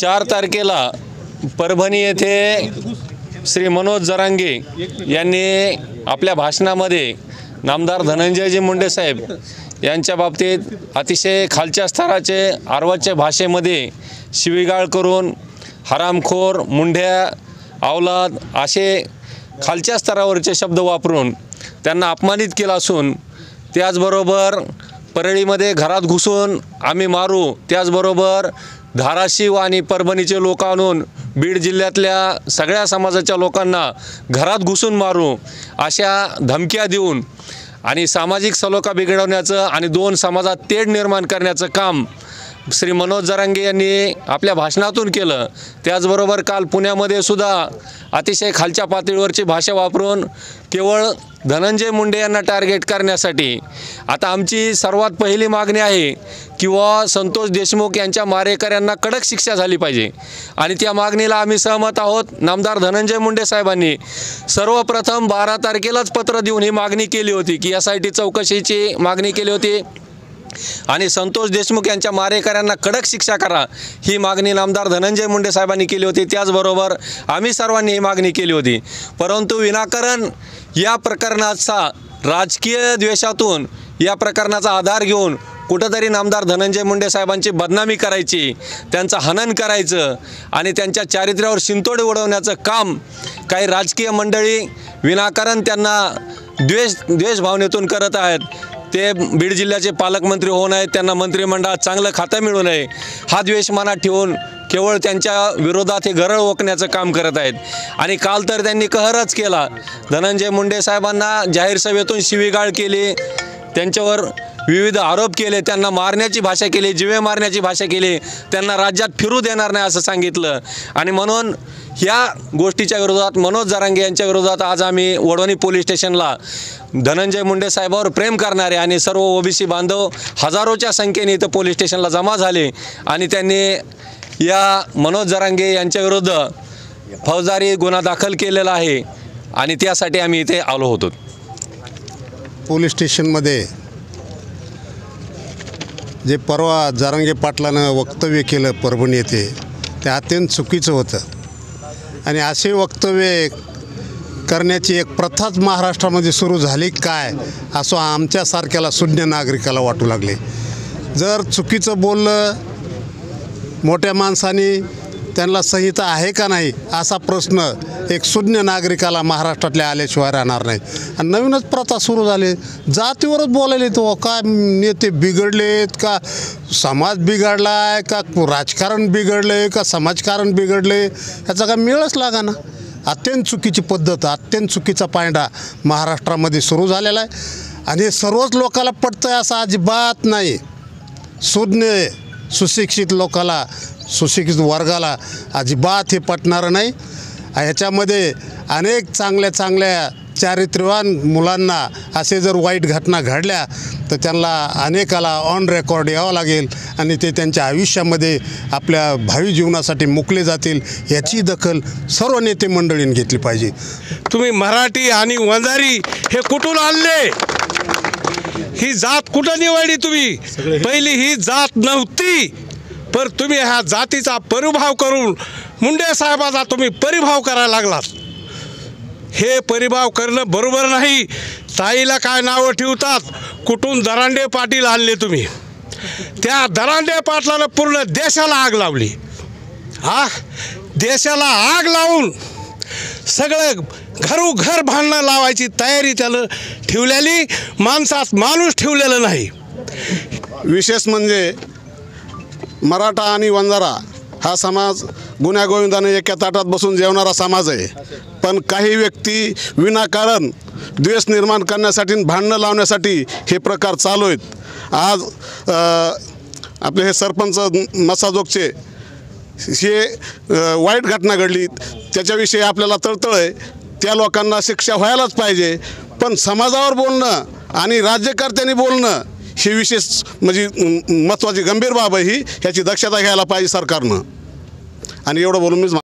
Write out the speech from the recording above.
4 तारखेला परभणी येथे श्री मनोज जरांगे यांनी आपल्या भाषणामध्ये नामदार धनंजयजी मुंडे साहेब यांच्या बाबतीत अतिशय खालच्या स्तराचे अर्वाच्य भाषेमध्ये शिवीगाळ करून हरामखोर, मुंड्या, अवलाद असे खालच्या स्तरावरचे शब्द वापरून त्यांना अपमानित केला असून त्याचबरोबर परळीमध्ये घरात घुसून आम्ही मारू, त्याचबरोबर धाराशिव आणि परभणीचे लोक आणून बीड जिल्ह्यातल्या सगळ्या समाजाच्या लोकांना घरात घुसून मारू अशा धमक्या देऊन आणि सामाजिक सलोखा बिघडवण्याचं आणि 2 समाजात तेढ निर्माण करण्याचं काम श्री मनोज जरांगे यांनी आपल्या भाषणातून केलं। त्याचबरोबर काल पुण्यामध्ये सुद्धा अतिशय खालच्या पातळीवरची भाषा वापरून केवळ धनंजय मुंडे यांना टार्गेट करण्यासाठी आता आमची सर्वात पहिली मागणी आहे किंवा संतोष देशमुख यांच्या मारेकऱ्यांना कडक शिक्षा झाली पाहिजे आणि त्या मागणीला आम्ही सहमत आहोत। नामदार धनंजय मुंडे साहेबांनी सर्वप्रथम 12 तारखेलाच पत्र देऊन ही मागणी केली होती की SIT चौकशीची मागणी केली होती आणि संतोष देशमुख यांच्या मारेकऱ्यांना कडक शिक्षा करा ही मागणी नामदार धनंजय मुंडे साहेबांनी केली होती। त्याचबरोबर आम्ही सर्वांनी ही मागणी केली होती, परंतु विनाकारण या प्रकरणाचा राजकीय द्वेषातून या प्रकरणाचा आधार घेऊन कुठंतरी नामदार धनंजय मुंडे साहेबांची बदनामी करायची, त्यांचं हनन करायचं आणि त्यांच्या चारित्र्यावर शिंतोडे उडवण्याचं काम काही राजकीय मंडळी विनाकारण त्यांना द्वेष भावनेतून करत आहेत। ते बीड जिल्ह्याचे पालकमंत्री होऊन आहेत, त्यांना मंत्रिमंडळात चांगलं खातं मिळू नये हा द्वेष मनात ठेवून केवळ त्यांच्या विरोधात हे गरळ ओकण्याचं काम करत आहेत। आणि काल तर त्यांनी कहरच केला, धनंजय मुंडे साहेबांना जाहीर सभेतून शिवीगाळ केली, त्यांच्यावर विविध आरोप केले, त्यांना मारण्याची भाषा केली, जीवे मारण्याची भाषा केली, त्यांना राज्यात फिरू देणार नाही असं सांगितलं। आणि म्हणून ह्या गोष्टीच्या विरोधात मनोज जरांगे यांच्या विरोधात आज आम्ही वडवणी पोलीस स्टेशनला धनंजय मुंडे साहेबांवर प्रेम करणारे आणि सर्व OBC बांधव हजारोच्या संख्येने इथं पोलीस स्टेशनला जमा झाले आणि त्यांनी या मनोज जरांगे यांच्या विरुद्ध फौजदारी गुन्हा दाखल केलेला आहे आणि त्यासाठी आम्ही इथे आलो होतो। पोलीस स्टेशनमध्ये जे परवा जरांगे पाटलानं वक्तव्य केलं परभणी येथे ते अत्यंत चुकीचं होतं आणि असे वक्तव्य करण्याची एक प्रथाच महाराष्ट्रामध्ये सुरू झाली काय असं आमच्यासारख्याला शून्य नागरिकाला वाटू लागले। जर चुकीचं बोललं मोठ्या माणसांनी त्यांना संहिता आहे का नाही असा प्रश्न एक शून्य नागरिकाला महाराष्ट्रातल्या आल्याशिवाय राहणार नाही। आणि नवीनच प्रथा सुरू झाली, जातीवरच बोलायले तो का नेते बिघडलेत का समाज बिघडला आहे का राजकारण बिघडले का समाजकारण बिघडले याचा काय मेळच लागा ना। अत्यंत चुकीची पद्धत, अत्यंत चुकीचा पायंडा महाराष्ट्रामध्ये सुरू झालेला आहे आणि सर्वच लोकाला पटतं असं अजिबात नाही। शून्य सुशिक्षित लोकाला, सुशिक्षित वर्गाला अजिबात हे पटणारं नाही। ह्याच्यामध्ये अनेक चांगल्या चारित्र्यवान मुलांना असे जर वाईट घटना घडल्या तर त्यांना अनेकाला ऑन रेकॉर्ड यावं लागेल आणि ते त्यांच्या आयुष्यामध्ये आपल्या भावी जीवनासाठी मुकले जातील याची दखल सर्व नेते मंडळींनी घेतली पाहिजे। तुम्ही मराठी आणि वंजारी हे कुठून आणले? ही जात कुठं निवडली तुम्ही? पहिली ही जात नव्हती, पर तुम्ही ह्या जातीचा परिभाव करून मुंडे साहेबाचा तुम्ही परिभाव करायला लागलात। हे परिभाव करणं बरोबर नाही। ताईला काय नावं ठेवतात, कुठून दरांडे पाटील आणले तुम्ही, त्या दरांडे पाटलानं पूर्ण देशाला आग लावली। देशाला आग लावून सगळं घरोघर भांडणं लावायची तयारी त्यानं ठेवलेली, माणसात माणूस ठेवलेला नाही। विशेष म्हणजे मराठा आणि वंजारा हा समाज गुण्यागोविंदाने एका ताटात बसून जेवणारा समाज आहे, पण काही व्यक्ती विनाकारण द्वेष निर्माण करण्यासाठी भांडणं लावण्यासाठी हे प्रकार चालू आहेत। आज आपले हे सरपंच मसाजोगचे हे वाईट घटना घडली त्याच्याविषयी आपल्याला तळतळ आहे, त्या लोकांना शिक्षा व्हायलाच पाहिजे, पण समाजावर बोलणं आणि राज्यकर्त्यांनी बोलणं ही विशेष म्हणजे महत्त्वाची गंभीर बाब आहे ही, ह्याची दक्षता घ्यायला पाहिजे सरकारनं। आणि एवढं बोलून मी